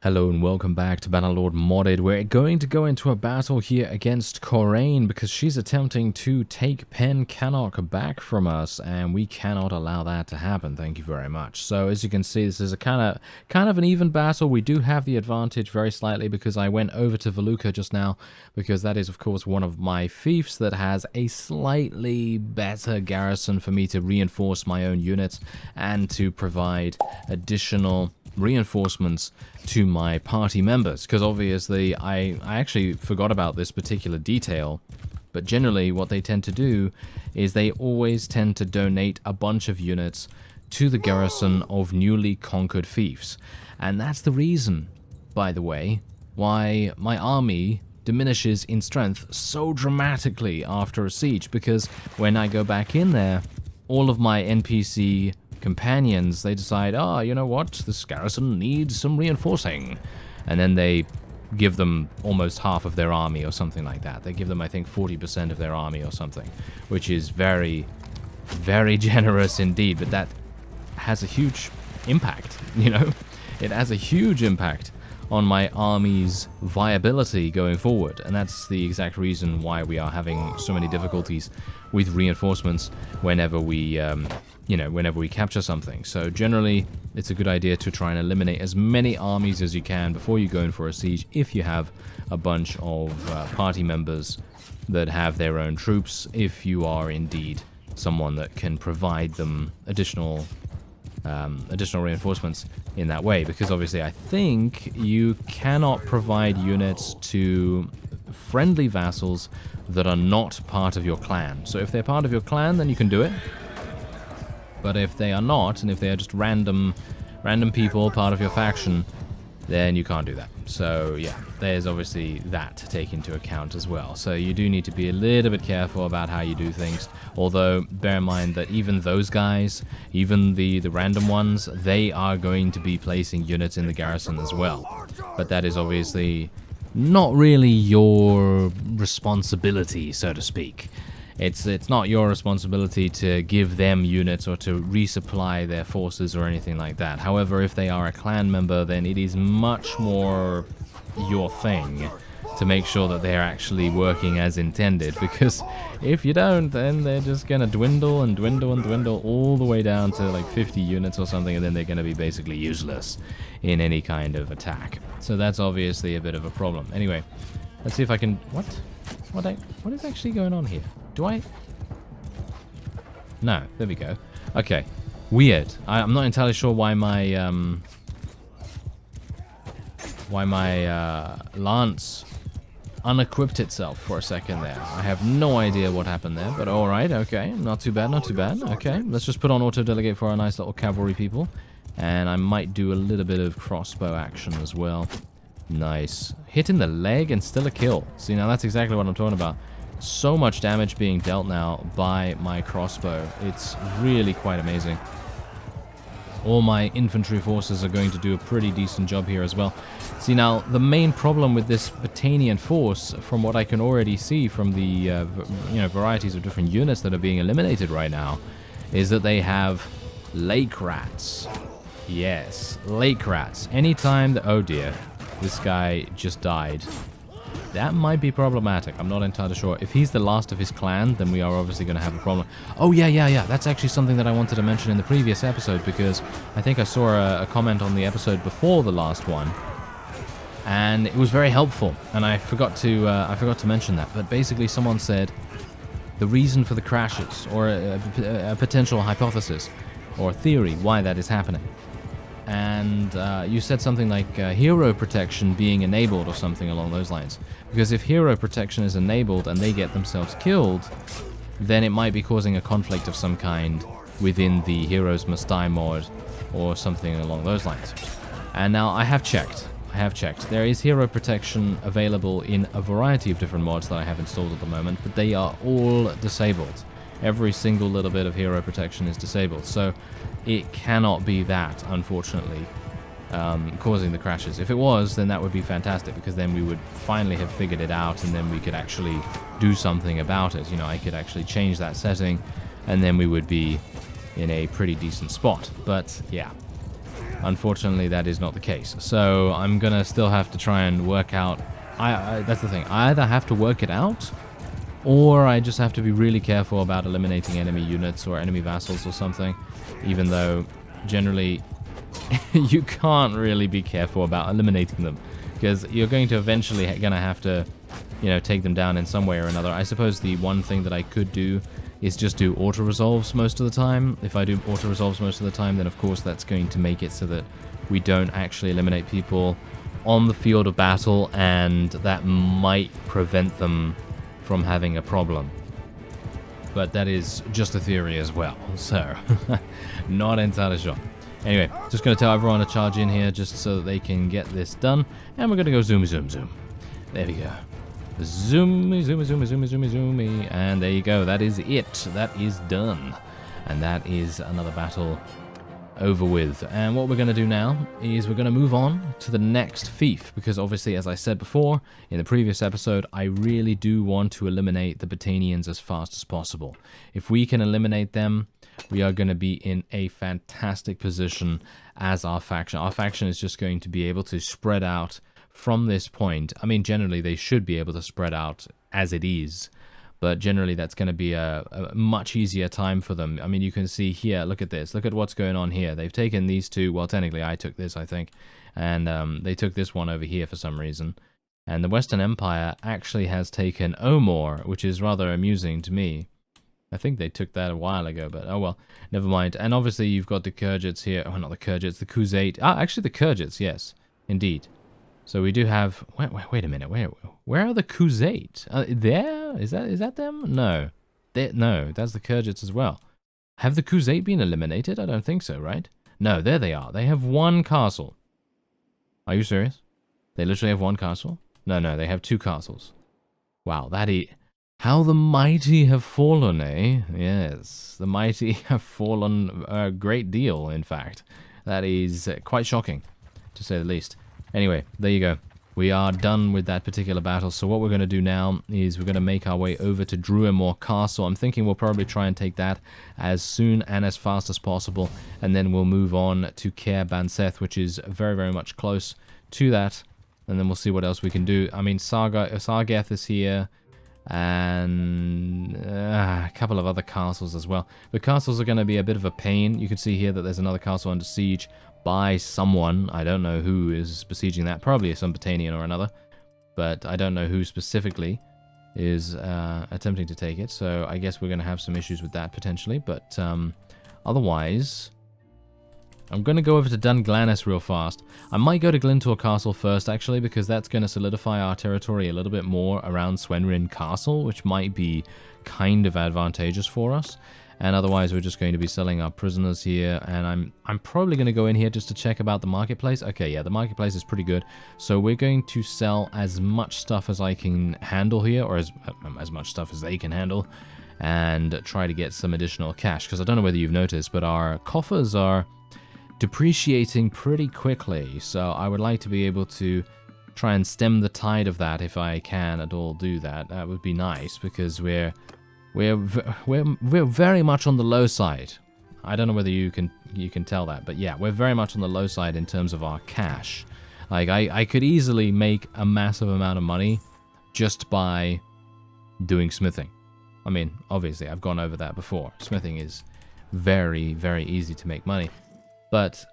Hello and welcome back to Bannerlord Modded. We're going to go into a battle here against Coraine because she's attempting to take Pen Cannock back from us, and we cannot allow that to happen. Thank you very much. So as you can see, this is a kind of an even battle. We do have the advantage very slightly because I went over to Veluca just now, because that is of course one of my fiefs that has a slightly better garrison for me to reinforce my own units and to provide additional reinforcements to my party members, because obviously I actually forgot about this particular detail, but generally what they tend to do is they always tend to donate a bunch of units to the garrison of newly conquered fiefs. And that's the reason, by the way, why my army diminishes in strength so dramatically after a siege, because when I go back in there, all of my NPC companions, they decide, you know what, this garrison needs some reinforcing, and then they give them almost half of their army or something like that. They give them, I think, 40% of their army or something, which is very, very generous indeed, but that has a huge impact, you know? It has a huge impact on my army's viability going forward, and that's the exact reason why we are having so many difficulties with reinforcements whenever we whenever we capture something. So generally, it's a good idea to try and eliminate as many armies as you can before you go in for a siege, if you have a bunch of party members that have their own troops, if you are indeed someone that can provide them additional reinforcements in that way, because obviously I think you cannot provide units to friendly vassals that are not part of your clan. So if they're part of your clan, then you can do it. But if they are not, and if they are just random people part of your faction, then you can't do that. So yeah, there's obviously that to take into account as well. So you do need to be a little bit careful about how you do things. Although, bear in mind that even those guys, even the random ones, they are going to be placing units in the garrison as well. But that is obviously not really your responsibility, so to speak. It's not your responsibility to give them units or to resupply their forces or anything like that. However, if they are a clan member, then it is much more your thing to make sure that they're actually working as intended, because if you don't, then they're just gonna dwindle and dwindle and dwindle all the way down to like 50 units or something, and then they're gonna be basically useless in any kind of attack. So that's obviously a bit of a problem. Anyway, let's see if I can... What is actually going on here? Do I... No, there we go. Okay, weird. I'm not entirely sure why my lance unequipped itself for a second there. I have no idea what happened there, but alright, okay. Not too bad, not too bad. Okay, let's just put on auto-delegate for our nice little cavalry people. And I might do a little bit of crossbow action as well. Nice. Hit in the leg and still a kill. See, now that's exactly what I'm talking about. So much damage being dealt now by my crossbow. It's really quite amazing. All my infantry forces are going to do a pretty decent job here as well. See, now, the main problem with this Battanian force, from what I can already see from the varieties of different units that are being eliminated right now, is that they have lake rats. Yes, lake rats. Anytime that... Oh dear, this guy just died. That might be problematic. I'm not entirely sure. If he's the last of his clan, then we are obviously going to have a problem. Oh, yeah. That's actually something that I wanted to mention in the previous episode, because I think I saw a comment on the episode before the last one, and it was very helpful, and I forgot to mention that. But basically, someone said the reason for the crashes, or a potential hypothesis or theory why that is happening. And you said something like hero protection being enabled or something along those lines. Because if hero protection is enabled and they get themselves killed, then it might be causing a conflict of some kind within the Heroes Must Die mod or something along those lines. And now I have checked. There is hero protection available in a variety of different mods that I have installed at the moment, but they are all disabled. Every single little bit of hero protection is disabled. So it cannot be that, unfortunately, causing the crashes. If it was, then that would be fantastic, because then we would finally have figured it out, and then we could actually do something about it. You know, I could actually change that setting, and then we would be in a pretty decent spot. But yeah, Unfortunately, that is not the case. So I'm going to still have to try and work out... that's the thing. I either have to work it out, or I just have to be really careful about eliminating enemy units or enemy vassals or something. Even though, generally, you can't really be careful about eliminating them. Because you're going to eventually have to, you know, take them down in some way or another. I suppose the one thing that I could do is just do auto-resolves most of the time. If I do auto-resolves most of the time, then of course that's going to make it so that we don't actually eliminate people on the field of battle, and that might prevent them from having a problem. But that is just a theory as well, so not entirely sure. Anyway, just going to tell everyone to charge in here just so that they can get this done, and we're going to go zoom, zoom, zoom. There we go. Zoomy, zoomy, zoomy, zoomy, zoomy, zoomy. And there you go. That is it. That is done. And that is another battle over with. And what we're going to do now is we're going to move on to the next fief. Because obviously, as I said before in the previous episode, I really do want to eliminate the Battanians as fast as possible. If we can eliminate them, we are going to be in a fantastic position as our faction. Our faction is just going to be able to spread out from this point. I mean, generally, they should be able to spread out as it is, but generally, that's going to be a much easier time for them. I mean, you can see here, look at this. Look at what's going on here. They've taken these two. Well, technically, I took this, I think, and they took this one over here for some reason. And the Western Empire actually has taken Omor, which is rather amusing to me. I think they took that a while ago, but oh well, never mind. And obviously, you've got the Khergits here. Oh, not the Khergits, the Khuzait. Ah, actually, the Khergits, yes, indeed. So we do have... Wait a minute. Where are the Khuzait? There? Is that them? No. No, that's the Khergits as well. Have the Khuzait been eliminated? I don't think so, right? No, there they are. They have one castle. Are you serious? They literally have one castle? No, they have two castles. Wow, how the mighty have fallen, eh? Yes, the mighty have fallen a great deal, in fact. That is quite shocking, to say the least. Anyway, there you go. We are done with that particular battle, so what we're going to do now is we're going to make our way over to Druimore Castle. I'm thinking we'll probably try and take that as soon and as fast as possible, and then we'll move on to Caer Banseth, which is very, very much close to that, and then we'll see what else we can do. I mean, Sargeth is here, and a couple of other castles as well. The castles are going to be a bit of a pain. You can see here that there's another castle under siege by someone. I don't know who is besieging that. Probably some Battanian or another. But I don't know who specifically is attempting to take it. So I guess we're going to have some issues with that potentially. But otherwise, I'm going to go over to Dunglanis real fast. I might go to Glintor Castle first, actually, because that's going to solidify our territory a little bit more around Swenrin Castle, which might be kind of advantageous for us. And otherwise, we're just going to be selling our prisoners here. And I'm probably going to go in here just to check about the marketplace. Okay, yeah, the marketplace is pretty good. So we're going to sell as much stuff as I can handle here, or as much stuff as they can handle, and try to get some additional cash. Because I don't know whether you've noticed, but our coffers are depreciating pretty quickly. So I would like to be able to try and stem the tide of that if I can at all do that. That would be nice, because we're very much on the low side. I don't know whether you can tell that, but yeah, we're very much on the low side in terms of our cash. Like, I could easily make a massive amount of money just by doing smithing. I mean, obviously, I've gone over that before. Smithing is very, very easy to make money. But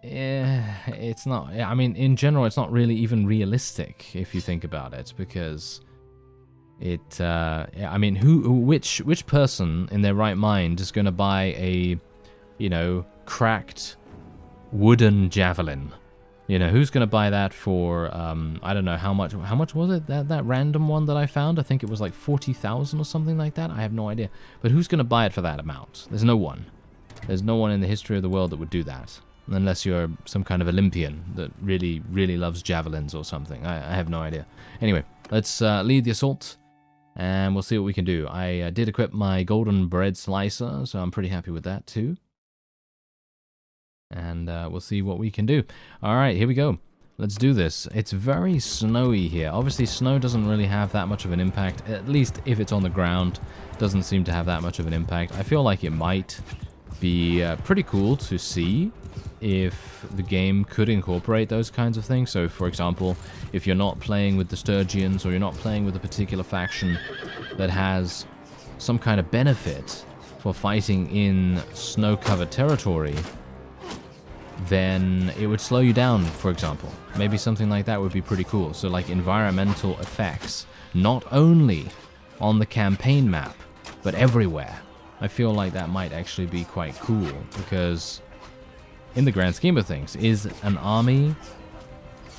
it's not... I mean, in general, it's not really even realistic if you think about it, because... I mean, which person in their right mind is going to buy a, you know, cracked wooden javelin? You know, who's going to buy that for, I don't know, how much was it, that random one that I found? I think it was like 40,000 or something like that. I have no idea. But who's going to buy it for that amount? There's no one. There's no one in the history of the world that would do that. Unless you're some kind of Olympian that really, really loves javelins or something. I have no idea. Anyway, let's lead the assault. And we'll see what we can do. I did equip my golden bread slicer, so I'm pretty happy with that too. And we'll see what we can do. Alright, here we go. Let's do this. It's very snowy here. Obviously, snow doesn't really have that much of an impact. At least if it's on the ground, it doesn't seem to have that much of an impact. I feel like it might be pretty cool to see if the game could incorporate those kinds of things. So, for example, if you're not playing with the Sturgians, or you're not playing with a particular faction that has some kind of benefit for fighting in snow-covered territory, then it would slow you down, for example. Maybe something like that would be pretty cool. So, like, environmental effects, not only on the campaign map, but everywhere. I feel like that might actually be quite cool, because in the grand scheme of things, is an army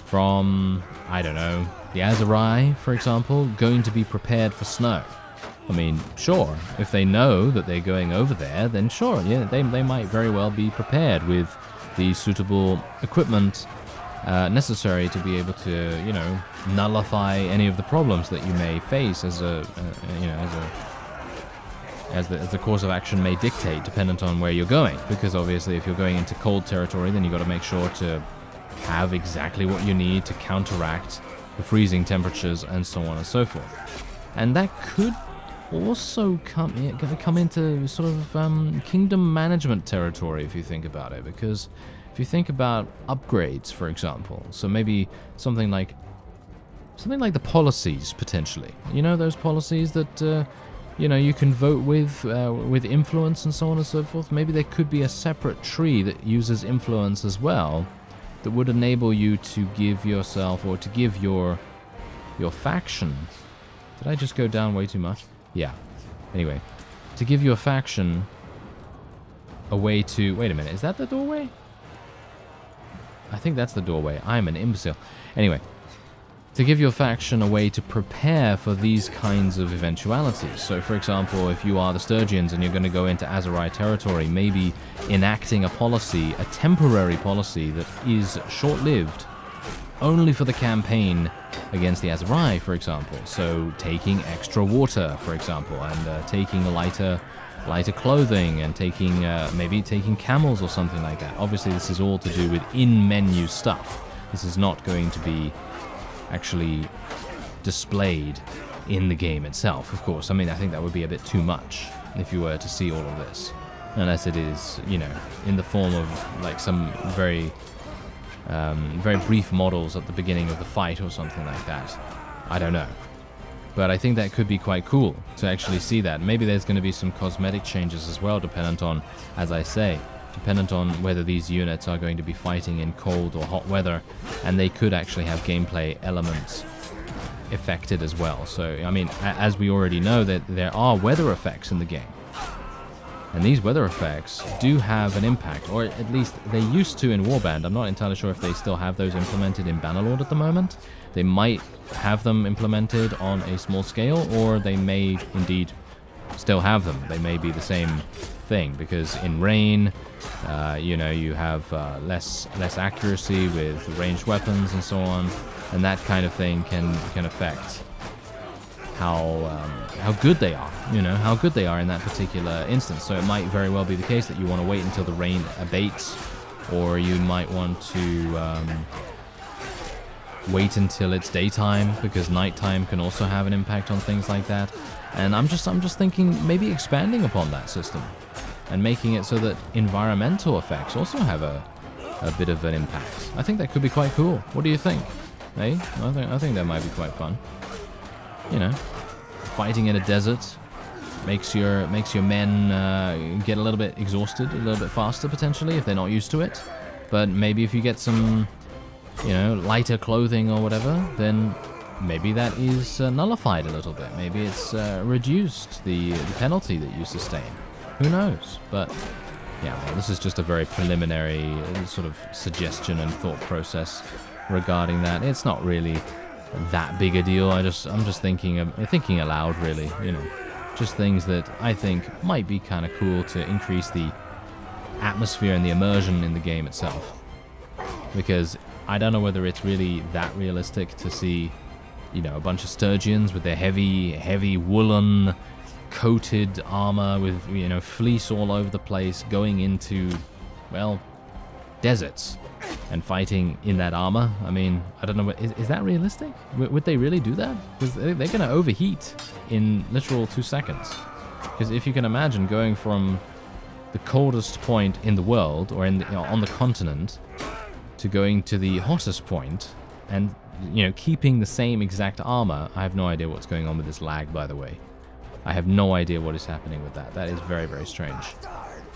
from, I don't know, the Azerai, for example, going to be prepared for snow? I mean, sure, if they know that they're going over there, then sure, yeah, they might very well be prepared with the suitable equipment necessary to be able to, you know, nullify any of the problems that you may face as the course of action may dictate, dependent on where you're going. Because obviously, if you're going into cold territory, then you've got to make sure to have exactly what you need to counteract the freezing temperatures and so on and so forth. And that could also come into sort of kingdom management territory, if you think about it. Because if you think about upgrades, for example, so maybe something like the policies, potentially. You know, those policies that you know, you can vote with influence and so on and so forth. Maybe there could be a separate tree that uses influence as well, that would enable you to give yourself, or to give your faction. Did I just go down way too much? Yeah. Anyway, to give your faction a way to... Wait a minute, is that the doorway? I think that's the doorway. I'm an imbecile. Anyway, to give your faction a way to prepare for these kinds of eventualities. So, for example, if you are the Sturgians and you're going to go into Azerai territory, maybe enacting a policy, a temporary policy that is short-lived, only for the campaign against the Azerai, for example. So, taking extra water, for example, and taking lighter clothing, and taking maybe taking camels or something like that. Obviously, this is all to do with in-menu stuff. This is not going to be actually displayed in the game itself, of course. I mean, I think that would be a bit too much if you were to see all of this, unless it is, you know, in the form of like some very brief models at the beginning of the fight or something like that. I don't know, but I think that could be quite cool to actually see that. Maybe there's going to be some cosmetic changes as well, dependent on, as I say, dependent on whether these units are going to be fighting in cold or hot weather, and they could actually have gameplay elements affected as well. So, I mean, as we already know, that there are weather effects in the game, and these weather effects do have an impact, or at least they used to in Warband. I'm not entirely sure if they still have those implemented in Bannerlord at the moment. They might have them implemented on a small scale, or they may indeed still have them. They may be the same thing, because in rain, you know, you have less accuracy with ranged weapons and so on, and that kind of thing can affect how good they are, you know, how good they are in that particular instance. So it might very well be the case that you want to wait until the rain abates, or you might want to wait until it's daytime, because nighttime can also have an impact on things like that. And I'm just thinking maybe expanding upon that system and making it so that environmental effects also have a bit of an impact. I think that could be quite cool. What do you think? Hey, I think that might be quite fun. You know, fighting in a desert makes your men get a little bit exhausted, a little bit faster potentially if they're not used to it. But maybe if you get some, you know, lighter clothing or whatever, then maybe that is nullified a little bit. Maybe it's reduced the penalty that you sustain. Who knows? But yeah, well, this is just a very preliminary sort of suggestion and thought process regarding that. It's not really that big a deal. I'm just thinking aloud, really. You know, just things that I think might be kind of cool to increase the atmosphere and the immersion in the game itself. Because I don't know whether it's really that realistic to see, you know, a bunch of Sturgians with their heavy woolen coated armor with, you know, fleece all over the place going into, well, deserts and fighting in that armor. I mean, I don't know, is that realistic? Would they really do that? Because they're going to overheat in literal 2 seconds. Because if you can imagine going from the coldest point in the world, or in the, on the continent, to going to the hottest point, and, you know, keeping the same exact armor. I have no idea what's going on with this lag, by the way. I have no idea what is happening with that. That is very, very strange.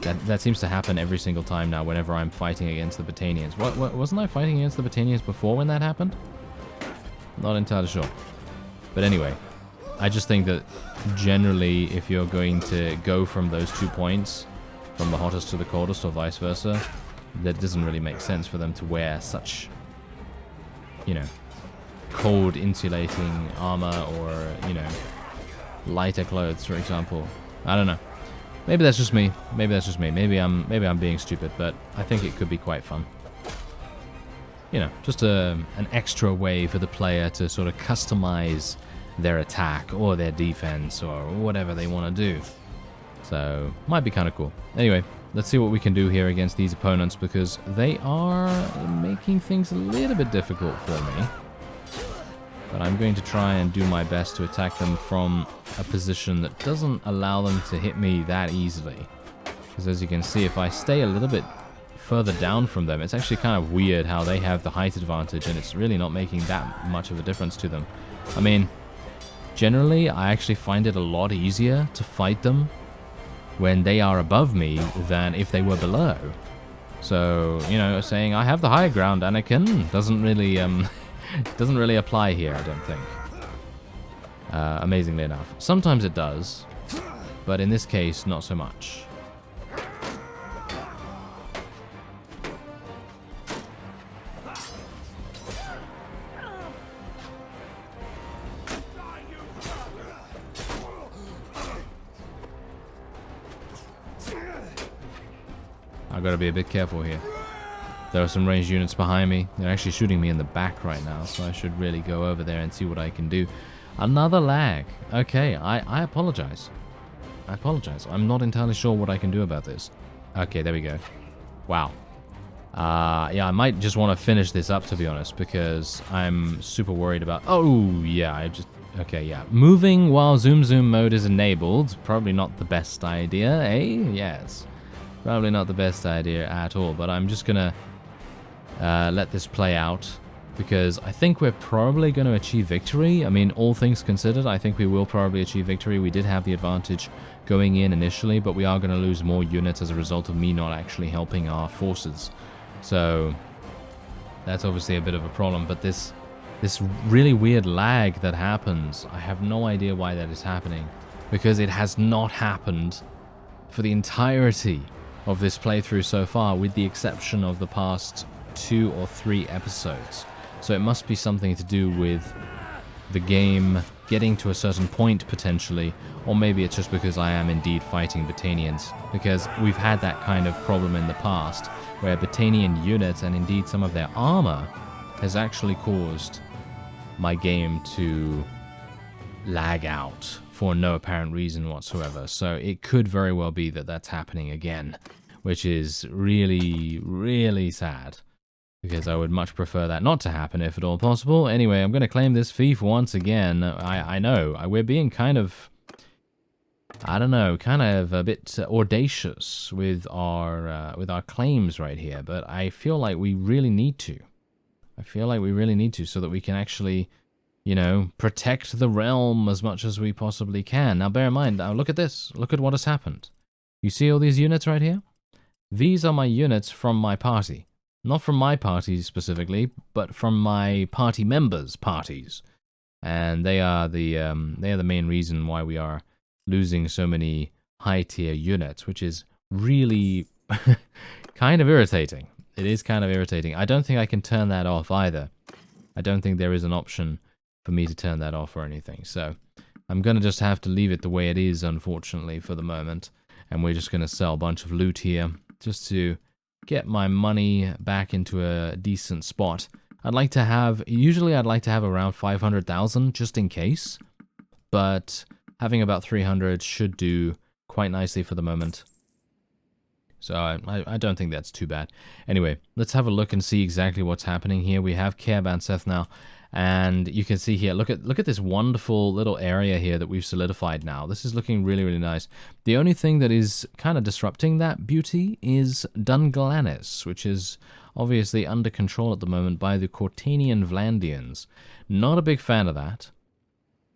That seems to happen every single time now whenever I'm fighting against the Battanians. Wasn't I fighting against the Battanians before when that happened? Not entirely sure. But anyway, I just think that generally if you're going to go from those 2 points, from the hottest to the coldest or vice versa, that doesn't really make sense for them to wear such, you know, cold insulating armor or, you know, lighter clothes, for example. I don't know. Maybe that's just me. Maybe that's just me. Maybe I'm being stupid, but I think it could be quite fun. You know, just an extra way for the player to sort of customize their attack or their defense or whatever they want to do. So, might be kind of cool. Anyway, let's see what we can do here against these opponents, because they are making things a little bit difficult for me. But I'm going to try and do my best to attack them from a position that doesn't allow them to hit me that easily. Because as you can see, if I stay a little bit further down from them, it's actually kind of weird how they have the height advantage and it's really not making that much of a difference to them. I mean, generally, I actually find it a lot easier to fight them when they are above me than if they were below. So, you know, saying I have the higher ground, Anakin, doesn't really apply here, I don't think. Amazingly enough. Sometimes it does, but in this case, not so much. I've got to be a bit careful here. There are some ranged units behind me. They're actually shooting me in the back right now, so I should really go over there and see what I can do. Another lag. Okay, I apologize. I apologize. I'm not entirely sure what I can do about this. Okay, there we go. Wow. Yeah, I might just want to finish this up, to be honest, because I'm super worried about... Oh, yeah, Okay, yeah. Moving while zoom mode is enabled. Probably not the best idea, eh? Yes. Probably not the best idea at all, but I'm just gonna let this play out, because I think we're probably going to achieve victory. I mean, all things considered, I think we will probably achieve victory. We did have the advantage going in initially, but we are going to lose more units as a result of me not actually helping our forces. So that's obviously a bit of a problem, but this really weird lag that happens, I have no idea why that is happening, because it has not happened for the entirety of this playthrough so far, with the exception of the past 2 or 3 episodes. So it must be something to do with the game getting to a certain point potentially, or maybe it's just because I am indeed fighting Battanians, because we've had that kind of problem in the past where Battanian units and indeed some of their armor has actually caused my game to lag out for no apparent reason whatsoever. So it could very well be that that's happening again, which is really, really sad, because I would much prefer that not to happen if at all possible. Anyway, I'm going to claim this fief once again. I know, we're being kind of, I don't know, kind of a bit audacious with our claims right here, but I feel like we really need to. I feel like we really need to, so that we can actually, you know, protect the realm as much as we possibly can. Now, bear in mind, now look at this. Look at what has happened. You see all these units right here? These are my units from my party. Not from my party specifically, but from my party members' parties. And they are the main reason why we are losing so many high-tier units, which is really kind of irritating. It is kind of irritating. I don't think I can turn that off either. I don't think there is an option for me to turn that off or anything. So I'm going to just have to leave it the way it is, unfortunately, for the moment. And we're just going to sell a bunch of loot here just to get my money back into a decent spot. Usually I'd like to have around 500,000 just in case. But having about 300 should do quite nicely for the moment. So I don't think that's too bad. Anyway, let's have a look and see exactly what's happening here. We have Care Seth now. And you can see here, look at this wonderful little area here that we've solidified now. This is looking really, really nice. The only thing that is kind of disrupting that beauty is Dunglanis, which is obviously under control at the moment by the Cortanian Vlandians. Not a big fan of that.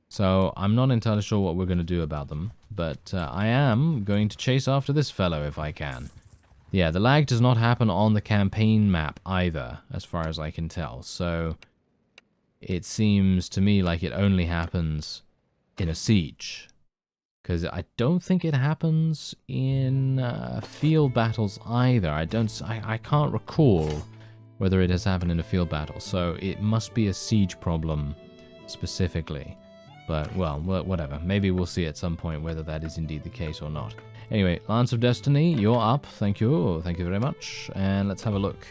So I'm not entirely sure what we're going to do about them. But I am going to chase after this fellow if I can. Yeah, the lag does not happen on the campaign map either, as far as I can tell. So it seems to me like it only happens in a siege. Because I don't think it happens in field battles either. I can't recall whether it has happened in a field battle. So it must be a siege problem specifically. But, well, whatever. Maybe we'll see at some point whether that is indeed the case or not. Anyway, Lance of Destiny, you're up. Thank you. Thank you very much. And let's have a look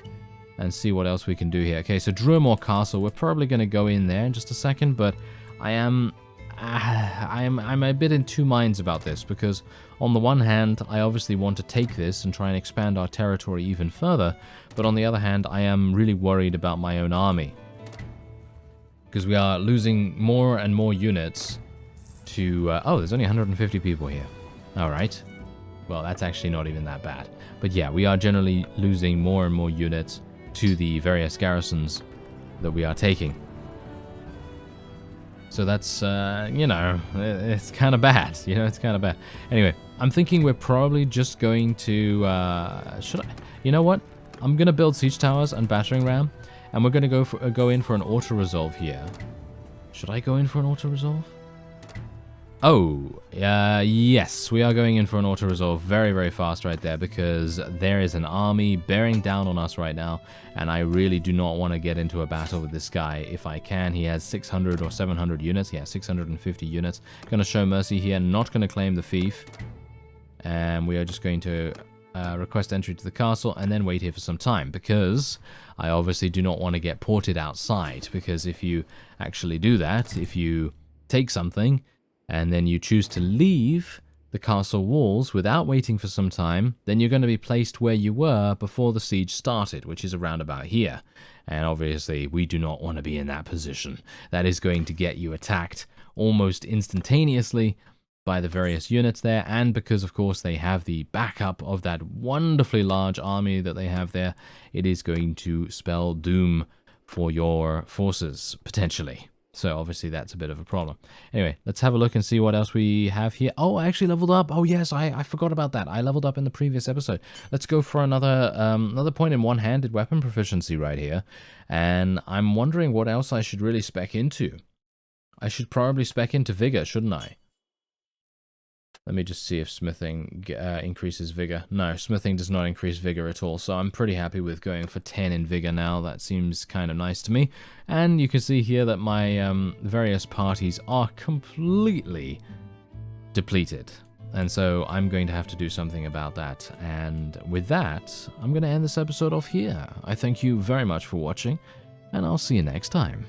and see what else we can do here. Okay, so Druimore Castle. We're probably going to go in there in just a second, but I'm a bit in two minds about this, because on the one hand, I obviously want to take this and try and expand our territory even further, but on the other hand, I am really worried about my own army, because we are losing more and more units to... oh, there's only 150 people here. Alright. Well, that's actually not even that bad. But yeah, we are generally losing more and more units to the various garrisons that we are taking. So that's, you know, it's kind of bad. You know, it's kind of bad. Anyway, I'm thinking we're probably just going to... should I... You know what? I'm going to build siege towers and battering ram. And we're going to go in for an auto-resolve here. Should I go in for an auto-resolve? Oh, yes, we are going in for an auto-resolve very, very fast right there, because there is an army bearing down on us right now, and I really do not want to get into a battle with this guy if I can. He has 600 or 700 units. Yeah, 650 units. Going to show mercy here, not going to claim the fief. And we are just going to request entry to the castle and then wait here for some time, because I obviously do not want to get ported outside, because if you actually do that, if you take something and then you choose to leave the castle walls without waiting for some time, then you're going to be placed where you were before the siege started, which is around about here. And obviously, we do not want to be in that position. That is going to get you attacked almost instantaneously by the various units there, and because, of course, they have the backup of that wonderfully large army that they have there, it is going to spell doom for your forces, potentially. So obviously that's a bit of a problem. Anyway, let's have a look and see what else we have here. Oh, I actually leveled up. Oh yes, I forgot about that. I leveled up in the previous episode. Let's go for another point in one-handed weapon proficiency right here. And I'm wondering what else I should really spec into. I should probably spec into vigor, shouldn't I? Let me just see if smithing increases vigor. No, smithing does not increase vigor at all, so I'm pretty happy with going for 10 in vigor now. That seems kind of nice to me. And you can see here that my various parties are completely depleted. And so I'm going to have to do something about that. And with that, I'm going to end this episode off here. I thank you very much for watching, and I'll see you next time.